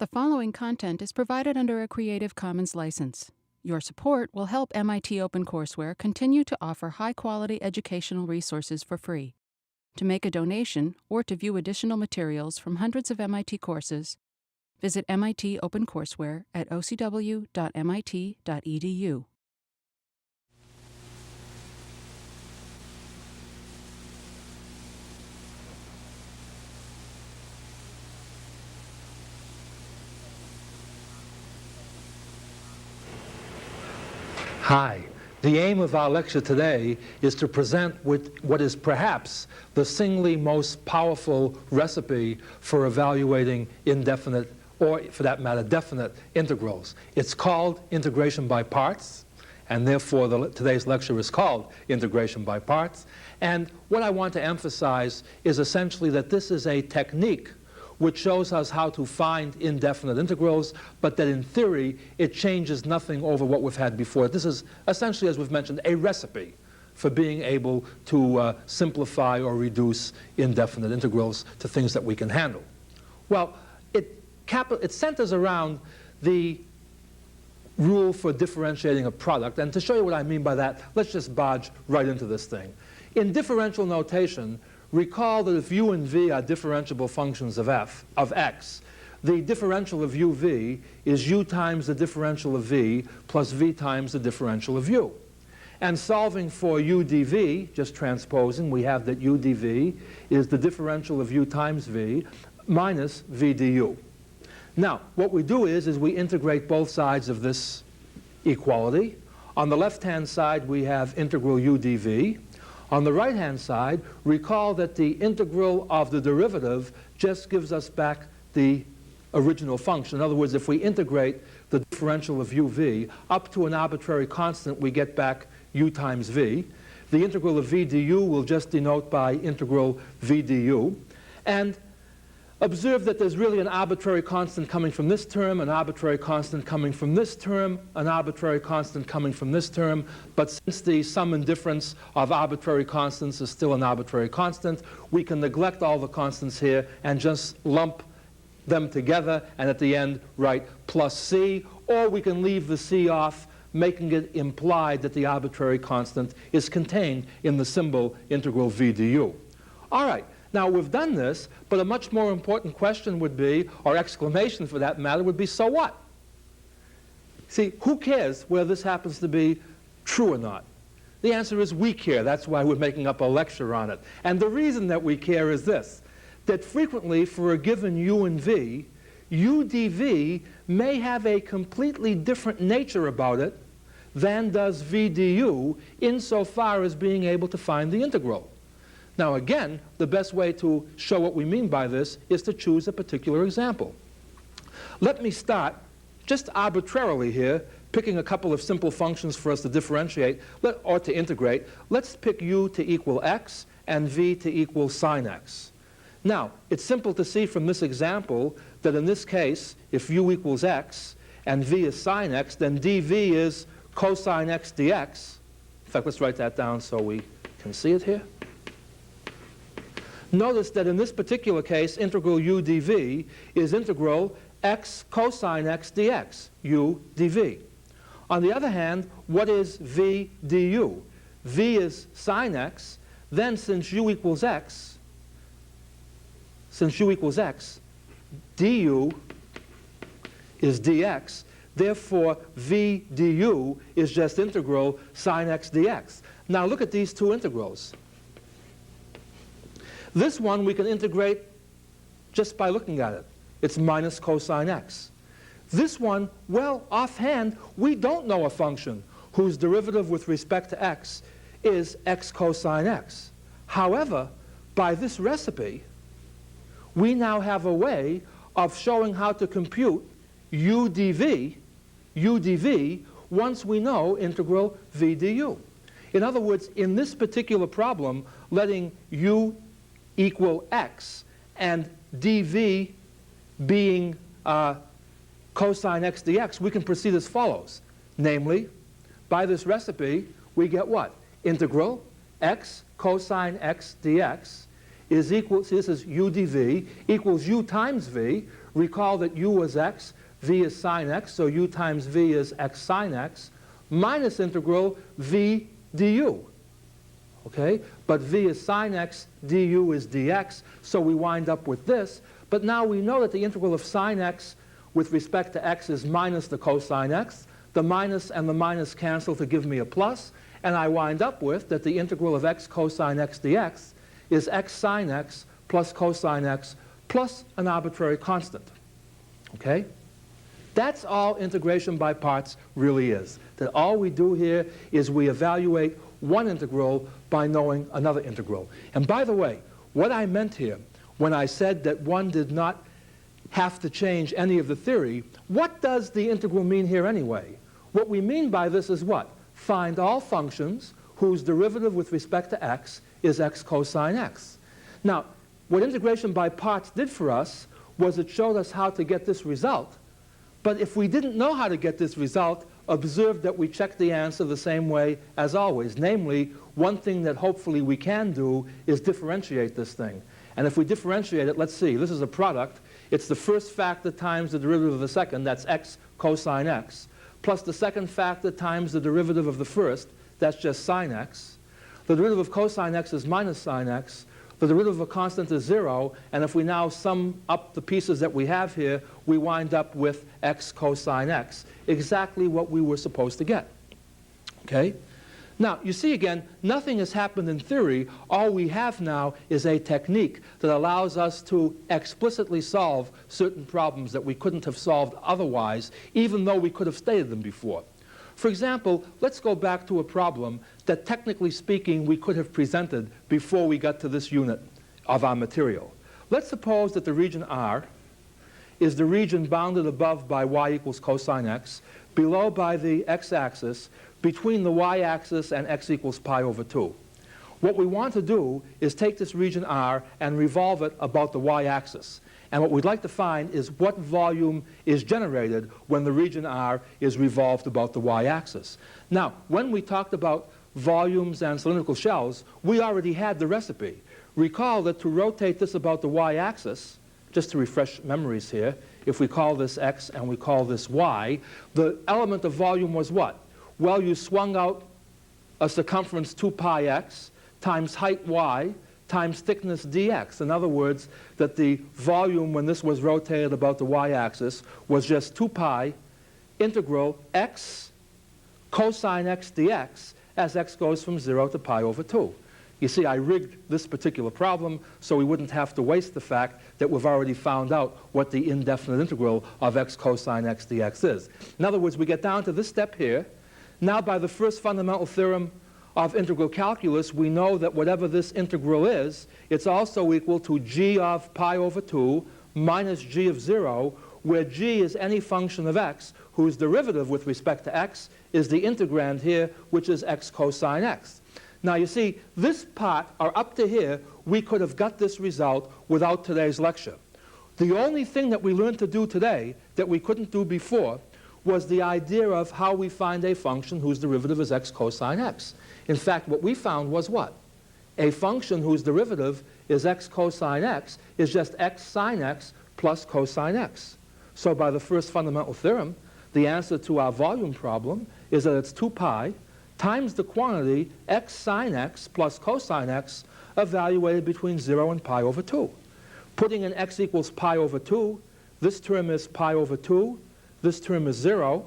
The following content is provided under a Creative Commons license. Your support will help MIT OpenCourseware continue to offer high-quality educational resources for free. To make a donation or to view additional materials from hundreds of MIT courses, visit MIT OpenCourseware at ocw.mit.edu. Hi. The aim of our lecture today is to present what is perhaps the singly most powerful recipe for evaluating indefinite, or for that matter, definite integrals. It's called integration by parts, and therefore today's lecture is called integration by parts. And what I want to emphasize is essentially that this is a technique which shows us how to find indefinite integrals, but that in theory it changes nothing over what we've had before. This is essentially, as we've mentioned, a recipe for being able to simplify or reduce indefinite integrals to things that we can handle. Well, it centers around the rule for differentiating a product, and to show you what I mean by that, let's just barge right into this thing. In differential notation, recall that if u and v are differentiable functions of x, the differential of uv is u times the differential of v plus v times the differential of u. And solving for u dv, just transposing, we have that u dv is the differential of u times v minus v du. Now, what we do is we integrate both sides of this equality. On the left-hand side, we have integral u dv. On the right-hand side, recall that the integral of the derivative just gives us back the original function. In other words, if we integrate the differential of uv up to an arbitrary constant, we get back u times v. The integral of v du will just denote by integral v du. And observe that there's really an arbitrary constant coming from this term, an arbitrary constant coming from this term, an arbitrary constant coming from this term. But since the sum and difference of arbitrary constants is still an arbitrary constant, we can neglect all the constants here and just lump them together, and at the end write plus c, or we can leave the c off, making it implied that the arbitrary constant is contained in the symbol integral v du. All right. Now, we've done this, but a much more important question would be, or exclamation for that matter, would be, so what? See, who cares whether this happens to be true or not? The answer is we care. That's why we're making up a lecture on it. And the reason that we care is this, that frequently for a given u and v, u dv may have a completely different nature about it than does v du insofar as being able to find the integral. Now again, the best way to show what we mean by this is to choose a particular example. Let me start just arbitrarily here, picking a couple of simple functions for us to differentiate or to integrate. Let's pick u to equal x and v to equal sine x. Now, it's simple to see from this example that in this case, if u equals x and v is sine x, then dv is cosine x dx. In fact, let's write that down so we can see it here. Notice that in this particular case, integral u dv is integral x cosine x dx, u dv. On the other hand, what is v du? V is sine x. Then since u equals x, du is dx. Therefore, v du is just integral sine x dx. Now look at these two integrals. This one we can integrate just by looking at it. It's minus cosine x. This one, well, offhand, we don't know a function whose derivative with respect to x is x cosine x. However, by this recipe, we now have a way of showing how to compute u dv once we know integral v du. In other words, in this particular problem, letting u equal x and dv being cosine x dx, we can proceed as follows. Namely, by this recipe, we get what? Integral x cosine x dx is equal, see, this is u dv, equals u times v. Recall that u is x, v is sine x, so u times v is x sine x, minus integral v du. Okay? But v is sine x, du is dx, so we wind up with this. But now we know that the integral of sine x with respect to x is minus the cosine x. The minus and the minus cancel to give me a plus, and I wind up with that the integral of x cosine x dx is x sine x plus cosine x plus an arbitrary constant. Okay? That's all integration by parts really is. That all we do here is we evaluate one integral by knowing another integral. And by the way, what I meant here when I said that one did not have to change any of the theory, what does the integral mean here anyway? What we mean by this is what? Find all functions whose derivative with respect to x is x cosine x. Now, what integration by parts did for us was it showed us how to get this result. But if we didn't know how to get this result, observe that we checked the answer the same way as always. Namely, one thing that hopefully we can do is differentiate this thing. And if we differentiate it, let's see, this is a product. It's the first factor times the derivative of the second, that's x cosine x, plus the second factor times the derivative of the first, that's just sine x. The derivative of cosine x is minus sine x. The derivative of a constant is 0, and if we now sum up the pieces that we have here, we wind up with x cosine x, exactly what we were supposed to get. Okay? Now, you see again, nothing has happened in theory. All we have now is a technique that allows us to explicitly solve certain problems that we couldn't have solved otherwise, even though we could have stated them before. For example, let's go back to a problem that, technically speaking, we could have presented before we got to this unit of our material. Let's suppose that the region R is the region bounded above by y equals cosine x, below by the x-axis, between the y-axis and x equals pi over 2. What we want to do is take this region R and revolve it about the y-axis. And what we'd like to find is what volume is generated when the region R is revolved about the y-axis. Now, when we talked about volumes and cylindrical shells, we already had the recipe. Recall that to rotate this about the y-axis, just to refresh memories here, if we call this x and we call this y, the element of volume was what? Well, you swung out a circumference 2 pi x times height y times thickness dx. In other words, that the volume when this was rotated about the y-axis was just 2 pi integral x cosine x dx as x goes from 0 to pi over 2. You see, I rigged this particular problem so we wouldn't have to waste the fact that we've already found out what the indefinite integral of x cosine x dx is. In other words, we get down to this step here. Now, by the first fundamental theorem of integral calculus, we know that whatever this integral is, it's also equal to g of pi over 2 minus g of 0, where g is any function of x whose derivative with respect to x is the integrand here, which is x cosine x. Now, you see, this part, or up to here, we could have got this result without today's lecture. The only thing that we learned to do today that we couldn't do before was the idea of how we find a function whose derivative is x cosine x. In fact, what we found was what? A function whose derivative is x cosine x is just x sine x plus cosine x. So by the first fundamental theorem, the answer to our volume problem is that it's 2 pi times the quantity x sine x plus cosine x evaluated between 0 and pi over 2. Putting in x equals pi over 2, this term is pi over 2, this term is 0.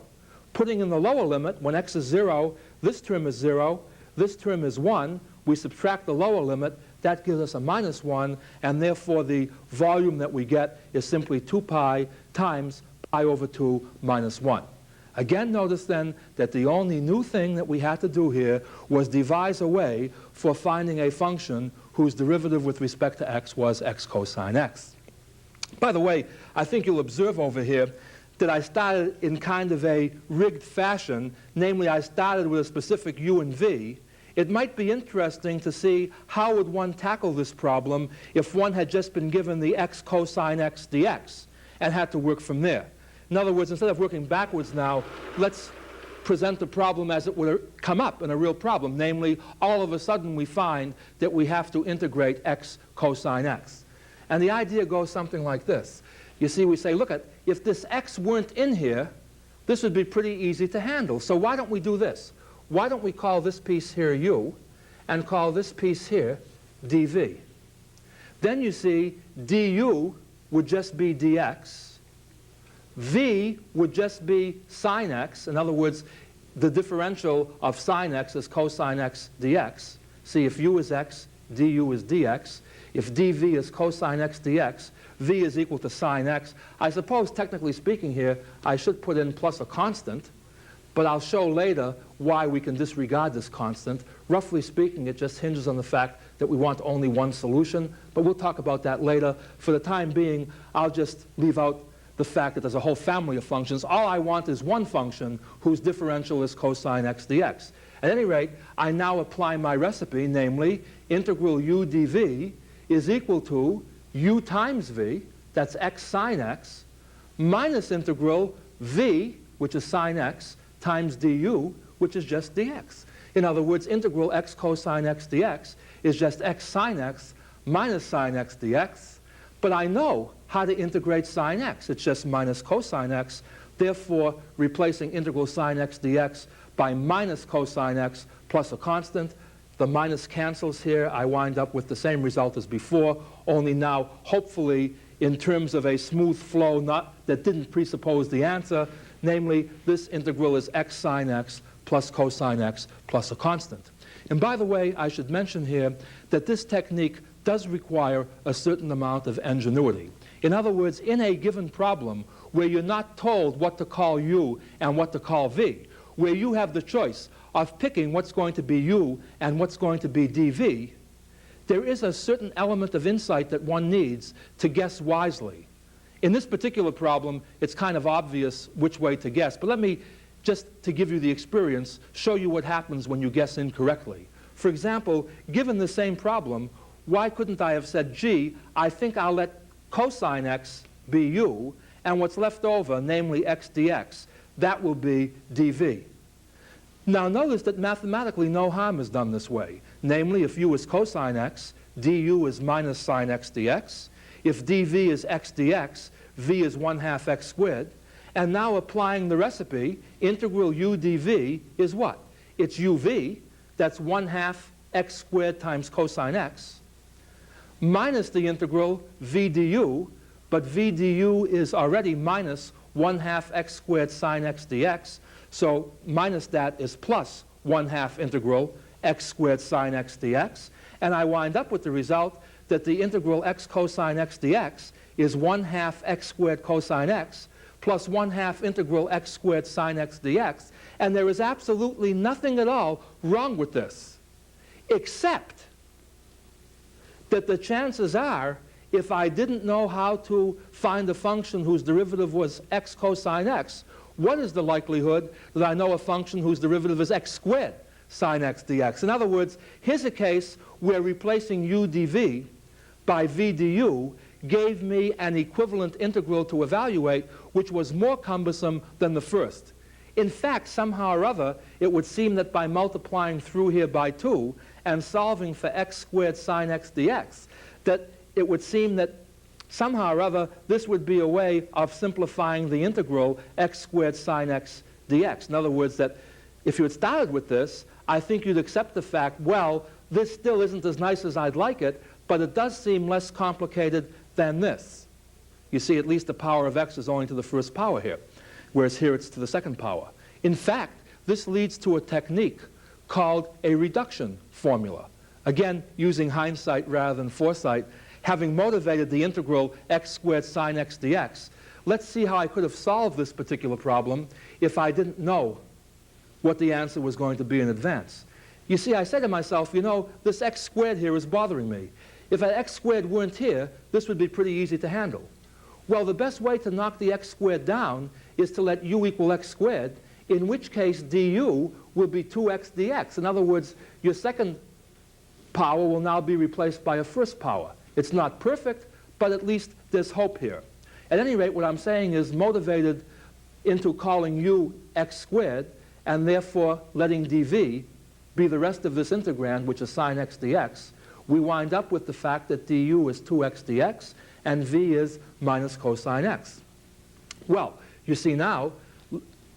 Putting in the lower limit, when x is 0, this term is 0, this term is 1. We subtract the lower limit, that gives us a minus 1, and therefore the volume that we get is simply 2 pi times pi over 2 minus 1. Again, notice then that the only new thing that we had to do here was devise a way for finding a function whose derivative with respect to x was x cosine x. By the way, I think you'll observe over here that I started in kind of a rigged fashion, namely I started with a specific u and v. It might be interesting to see how would one tackle this problem if one had just been given the x cosine x dx and had to work from there. In other words, instead of working backwards now, let's present the problem as it would come up in a real problem. Namely, all of a sudden we find that we have to integrate x cosine x. And the idea goes something like this. You see, we say, look, if this x weren't in here, this would be pretty easy to handle. So why don't we do this? Why don't we call this piece here u and call this piece here dv? Then you see du would just be dx. V would just be sine x. In other words, the differential of sine x is cosine x dx. See, if u is x, du is dx. If dv is cosine x dx, v is equal to sine x. I suppose, technically speaking here, I should put in plus a constant, but I'll show later why we can disregard this constant. Roughly speaking, it just hinges on the fact that we want only one solution, but we'll talk about that later. For the time being, I'll just leave out the fact that there's a whole family of functions. All I want is one function whose differential is cosine x dx. At any rate, I now apply my recipe, namely integral u dv is equal to u times v, that's x sine x, minus integral v, which is sine x, times du, which is just dx. In other words, integral x cosine x dx is just x sine x minus sine x dx. But I know how to integrate sine x. It's just minus cosine x. Therefore, replacing integral sine x dx by minus cosine x plus a constant, the minus cancels here. I wind up with the same result as before, only now, hopefully, in terms of a smooth flow that didn't presuppose the answer. Namely, this integral is x sine x plus cosine x plus a constant. And by the way, I should mention here that this technique does require a certain amount of ingenuity. In other words, in a given problem where you're not told what to call u and what to call v, where you have the choice of picking what's going to be u and what's going to be dv, there is a certain element of insight that one needs to guess wisely. In this particular problem, it's kind of obvious which way to guess, but let me, just to give you the experience, show you what happens when you guess incorrectly. For example, given the same problem, why couldn't I have said, gee, I think I'll let cosine x be u, and what's left over, namely x dx, that will be dv. Now notice that mathematically no harm is done this way. Namely, if u is cosine x, du is minus sine x dx. If dv is x dx, v is 1/2 x squared. And now applying the recipe, integral u dv is what? It's uv, that's 1/2 x squared times cosine x, minus the integral v du, but v du is already minus 1/2 x squared sine x dx, so minus that is plus 1/2 integral x squared sine x dx, and I wind up with the result that the integral x cosine x dx is 1/2 x squared cosine x plus 1/2 integral x squared sine x dx, and there is absolutely nothing at all wrong with this, except that the chances are, if I didn't know how to find a function whose derivative was x cosine x, what is the likelihood that I know a function whose derivative is x squared sine x dx? In other words, here's a case where replacing u dv by v du gave me an equivalent integral to evaluate, which was more cumbersome than the first. In fact, somehow or other, it would seem that by multiplying through here by 2 and solving for x squared sine x dx, that it would seem that somehow or other this would be a way of simplifying the integral x squared sine x dx. In other words, that if you had started with this, I think you'd accept the fact, well, this still isn't as nice as I'd like it, but it does seem less complicated than this. You see, at least the power of x is owing to the first power here, whereas here it's to the second power. In fact, this leads to a technique called a reduction formula. Again, using hindsight rather than foresight, having motivated the integral x squared sine x dx, let's see how I could have solved this particular problem if I didn't know what the answer was going to be in advance. You see, I said to myself, you know, this x squared here is bothering me. If an x squared weren't here, this would be pretty easy to handle. Well, the best way to knock the x squared down is to let u equal x squared, in which case du will be 2x dx. In other words, your second power will now be replaced by a first power. It's not perfect, but at least there's hope here. At any rate, what I'm saying is motivated into calling u x squared, and therefore letting dv be the rest of this integrand, which is sine x dx, we wind up with the fact that du is 2x dx, and v is minus cosine x. Well, you see now,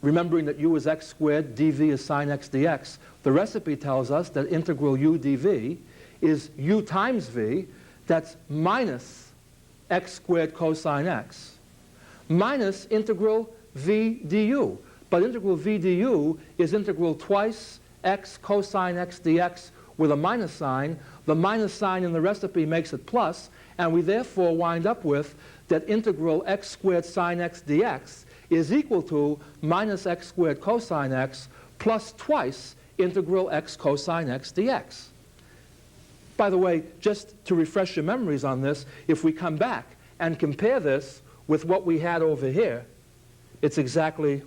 remembering that u is x squared, dv is sine x dx, the recipe tells us that integral u dv is u times v, that's minus x squared cosine x, minus integral v du. But integral v du is integral twice x cosine x dx with a minus sign. The minus sign in the recipe makes it plus, and we therefore wind up with that integral x squared sine x dx is equal to minus x squared cosine x plus twice integral x cosine x dx. By the way, just to refresh your memories on this, if we come back and compare this with what we had over here, it's exactly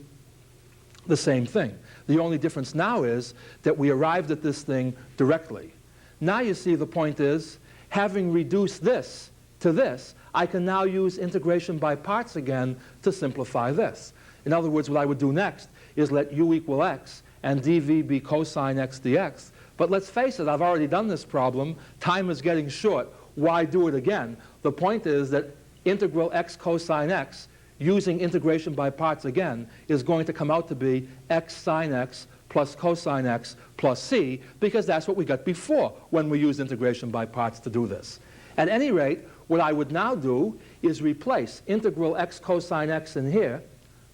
the same thing. The only difference now is that we arrived at this thing directly. Now you see the point is, having reduced this to this, I can now use integration by parts again to simplify this. In other words, what I would do next is let u equal x and dv be cosine x dx. But let's face it, I've already done this problem. Time is getting short. Why do it again? The point is that integral x cosine x, using integration by parts again, is going to come out to be x sine x plus cosine x plus c, because that's what we got before when we used integration by parts to do this. At any rate, what I would now do is replace integral x cosine x in here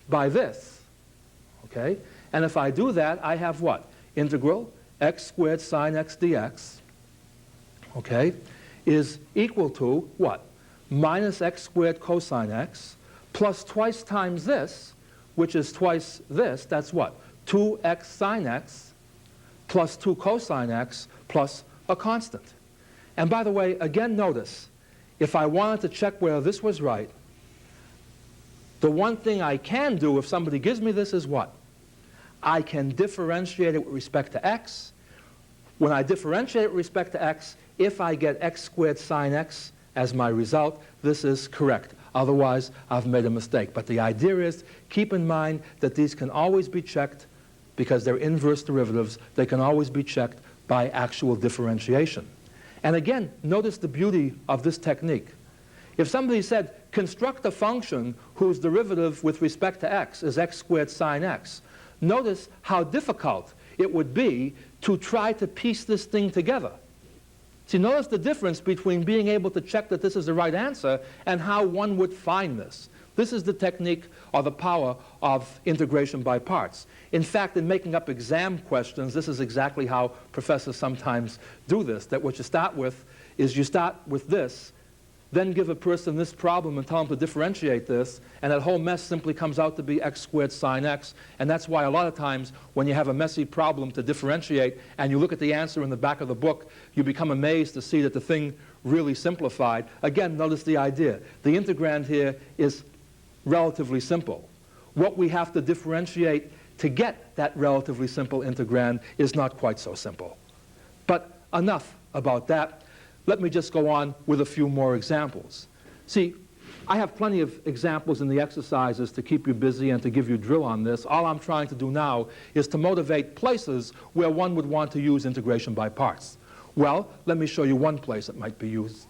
by this. Okay? And if I do that, I have what? Integral x squared sine x dx, okay, is equal to what? Minus x squared cosine x plus twice times this, which is twice this. That's what? 2x sine x plus 2 cosine x plus a constant. And by the way, again notice, if I wanted to check whether this was right, the one thing I can do if somebody gives me this is what? I can differentiate it with respect to x. When I differentiate it with respect to x, if I get x squared sine x as my result, this is correct. Otherwise, I've made a mistake. But the idea is, keep in mind that these can always be checked because they're inverse derivatives. They can always be checked by actual differentiation. And again, notice the beauty of this technique. If somebody said, construct a function whose derivative with respect to x is x squared sine x, notice how difficult it would be to try to piece this thing together. See, notice the difference between being able to check that this is the right answer and how one would find this. This is the technique or the power of integration by parts. In fact, in making up exam questions, this is exactly how professors sometimes do this, that what you start with is you start with this, then give a person this problem and tell them to differentiate this, and that whole mess simply comes out to be x squared sine x. And that's why a lot of times when you have a messy problem to differentiate and you look at the answer in the back of the book, you become amazed to see that the thing really simplified. Again, notice the idea. The integrand here is relatively simple. What we have to differentiate to get that relatively simple integrand is not quite so simple. But enough about that. Let me just go on with a few more examples. See, I have plenty of examples in the exercises to keep you busy and to give you drill on this. All I'm trying to do now is to motivate places where one would want to use integration by parts. Well, let me show you one place it might be used.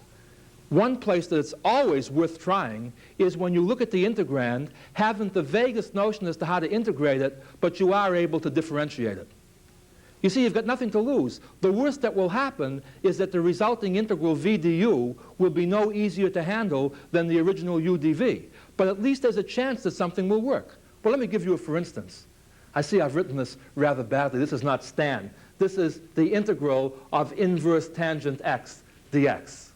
One place that it's always worth trying is when you look at the integrand, haven't the vaguest notion as to how to integrate it, but you are able to differentiate it. You see, you've got nothing to lose. The worst that will happen is that the resulting integral v du will be no easier to handle than the original u dv. But at least there's a chance that something will work. Well, let me give you a for instance. I see I've written this rather badly. This is not Stan. This is the integral of inverse tangent x dx.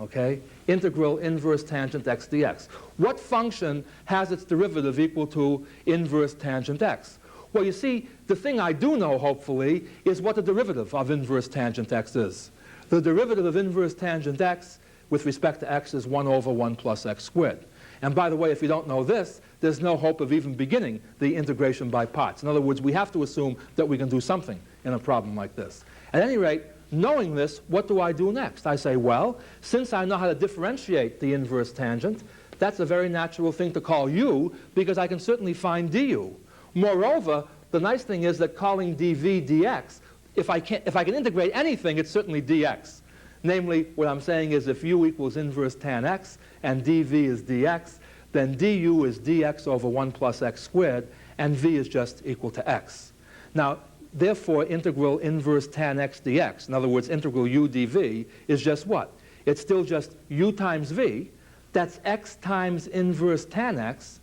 Okay? Integral inverse tangent x dx. What function has its derivative equal to inverse tangent x? Well, you see, the thing I do know, hopefully, is what the derivative of inverse tangent x is. The derivative of inverse tangent x with respect to x is 1 over 1 plus x squared. And by the way, if you don't know this, there's no hope of even beginning the integration by parts. In other words, we have to assume that we can do something in a problem like this. At any rate, knowing this, what do I do next? I say, well, since I know how to differentiate the inverse tangent, that's a very natural thing to call u, because I can certainly find du. Moreover, the nice thing is that calling dv dx, if I can integrate anything, it's certainly dx. Namely, what I'm saying is if u equals inverse tan x and dv is dx, then du is dx over 1 plus x squared, and v is just equal to x. Now, therefore, integral inverse tan x dx, in other words, integral u dv, is just what? It's still just u times v, that's x times inverse tan x,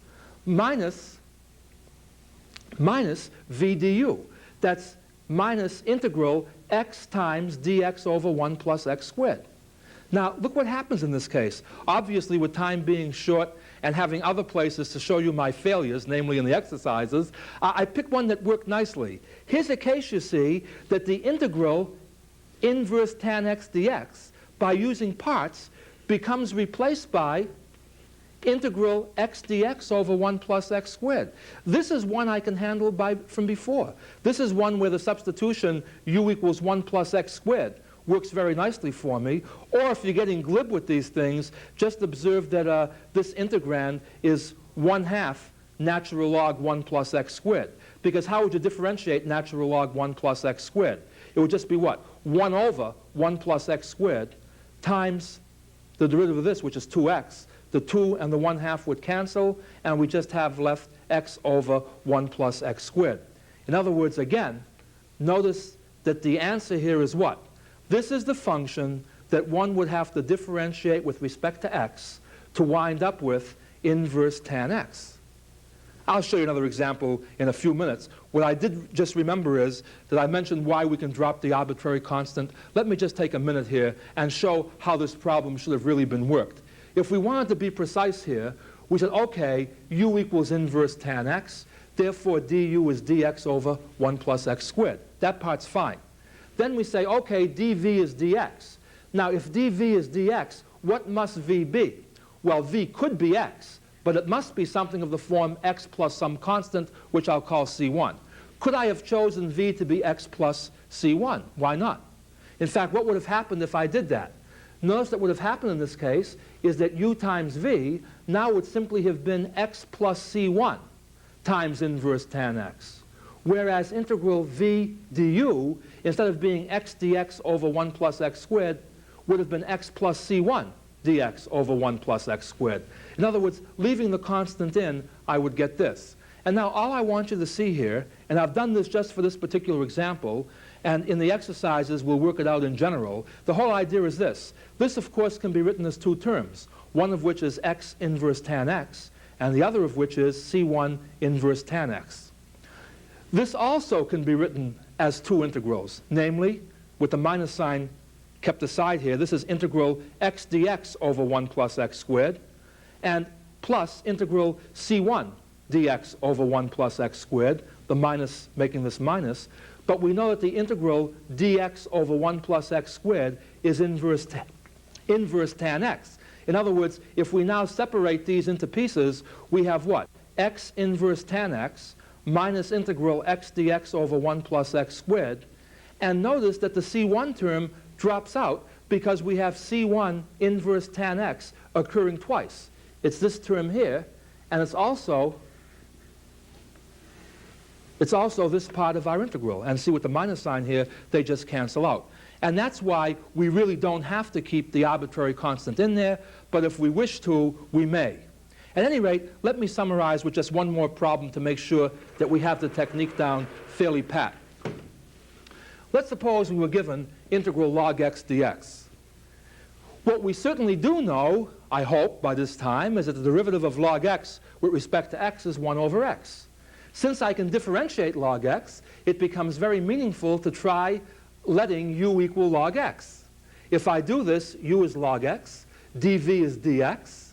minus v du. That's minus integral x times dx over 1 plus x squared. Now, look what happens in this case. Obviously, with time being short and having other places to show you my failures, namely in the exercises, I picked one that worked nicely. Here's a case, you see, that the integral inverse tan x dx, by using parts, becomes replaced by integral x dx over 1 plus x squared. This is one I can handle from before. This is one where the substitution u equals 1 plus x squared works very nicely for me. Or if you're getting glib with these things, just observe that this integrand is 1/2 natural log 1 plus x squared. Because how would you differentiate natural log 1 plus x squared? It would just be what? 1 over 1 plus x squared times the derivative of this, which is 2x. The 2 and the 1/2 would cancel, and we just have left x over 1 plus x squared. In other words, again, notice that the answer here is what? This is the function that one would have to differentiate with respect to x to wind up with inverse tan x. I'll show you another example in a few minutes. What I did just remember is that I mentioned why we can drop the arbitrary constant. Let me just take a minute here and show how this problem should have really been worked. If we wanted to be precise here, we said, okay, u equals inverse tan x, therefore du is dx over 1 plus x squared. That part's fine. Then we say, okay, dv is dx. Now, if dv is dx, what must v be? Well, v could be x, but it must be something of the form x plus some constant, which I'll call c1. Could I have chosen v to be x plus c1? Why not? In fact, what would have happened if I did that? Notice that what would have happened in this case is that u times v now would simply have been x plus c1 times inverse tan x. Whereas integral v du, instead of being x dx over 1 plus x squared, would have been x plus c1 dx over 1 plus x squared. In other words, leaving the constant in, I would get this. And now all I want you to see here, and I've done this just for this particular example, and in the exercises we'll work it out in general, the whole idea is this. This, of course, can be written as two terms, one of which is x inverse tan x, and the other of which is c1 inverse tan x. This also can be written as two integrals, namely, with the minus sign kept aside here, this is integral x dx over 1 plus x squared, and plus integral c1 dx over 1 plus x squared, the minus making this minus. But we know that the integral dx over 1 plus x squared is inverse tan x. In other words, if we now separate these into pieces, we have what? X inverse tan x minus integral x dx over 1 plus x squared. And notice that the c1 term drops out because we have c1 inverse tan x occurring twice. It's this term here, and it's also this part of our integral. And see, with the minus sign here, they just cancel out. And that's why we really don't have to keep the arbitrary constant in there, but if we wish to, we may. At any rate, let me summarize with just one more problem to make sure that we have the technique down fairly pat. Let's suppose we were given integral log x dx. What we certainly do know, I hope, by this time, is that the derivative of log x with respect to x is 1 over x. Since I can differentiate log x, it becomes very meaningful to try letting u equal log x. If I do this, u is log x, dv is dx,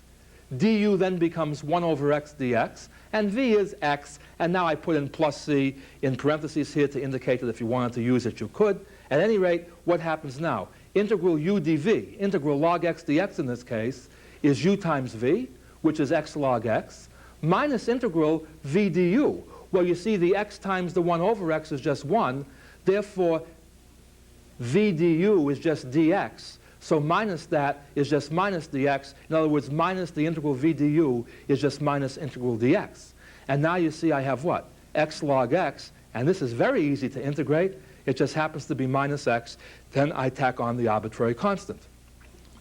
du then becomes 1 over x dx, and v is x, and now I put in plus c in parentheses here to indicate that if you wanted to use it, you could. At any rate, what happens now? Integral u dv, integral log x dx in this case, is u times v, which is x log x, minus integral v du. Well, you see the x times the 1 over x is just 1, therefore v du is just dx. So minus that is just minus dx. In other words, minus the integral v du is just minus integral dx. And now you see I have what? X log x, and this is very easy to integrate. It just happens to be minus x. Then I tack on the arbitrary constant.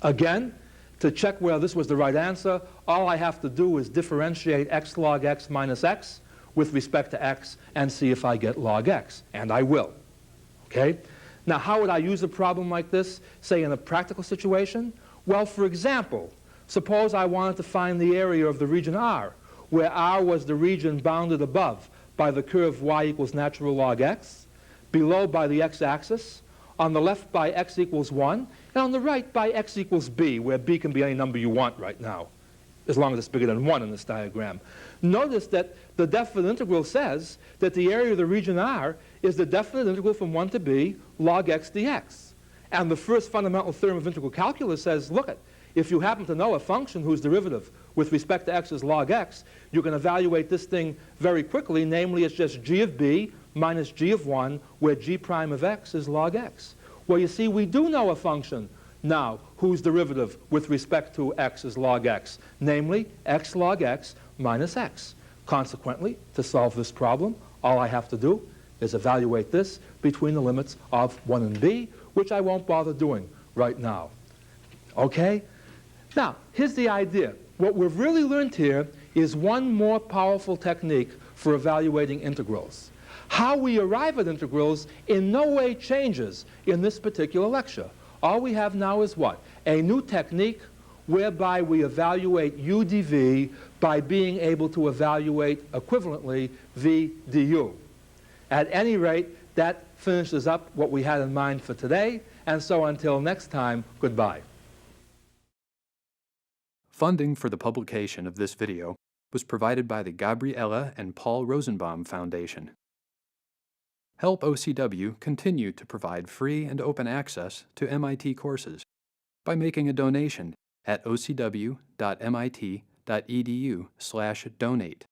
Again, to check whether this was the right answer, all I have to do is differentiate x log x minus x with respect to x and see if I get log x. And I will. Okay? Now, how would I use a problem like this, say in a practical situation? Well, for example, suppose I wanted to find the area of the region R, where R was the region bounded above by the curve y equals natural log x, below by the x-axis, on the left by x equals 1, and on the right by x equals b, where b can be any number you want right now, as long as it's bigger than 1 in this diagram. Notice that the definite integral says that the area of the region R is the definite integral from 1 to b log x dx. And the first fundamental theorem of integral calculus says, look it, if you happen to know a function whose derivative with respect to x is log x, you can evaluate this thing very quickly, namely it's just g of b minus g of 1, where g prime of x is log x. Well, you see, we do know a function now whose derivative with respect to x is log x, namely x log x minus x. Consequently, to solve this problem, all I have to do is evaluate this between the limits of 1 and b, which I won't bother doing right now. Okay? Now, here's the idea. What we've really learned here is one more powerful technique for evaluating integrals. How we arrive at integrals in no way changes in this particular lecture. All we have now is what? A new technique whereby we evaluate u dv by being able to evaluate equivalently v du. At any rate, that finishes up what we had in mind for today, and so until next time, goodbye. Funding for the publication of this video was provided by the Gabriella and Paul Rosenbaum Foundation. Help OCW continue to provide free and open access to MIT courses by making a donation at ocw.mit.edu/donate.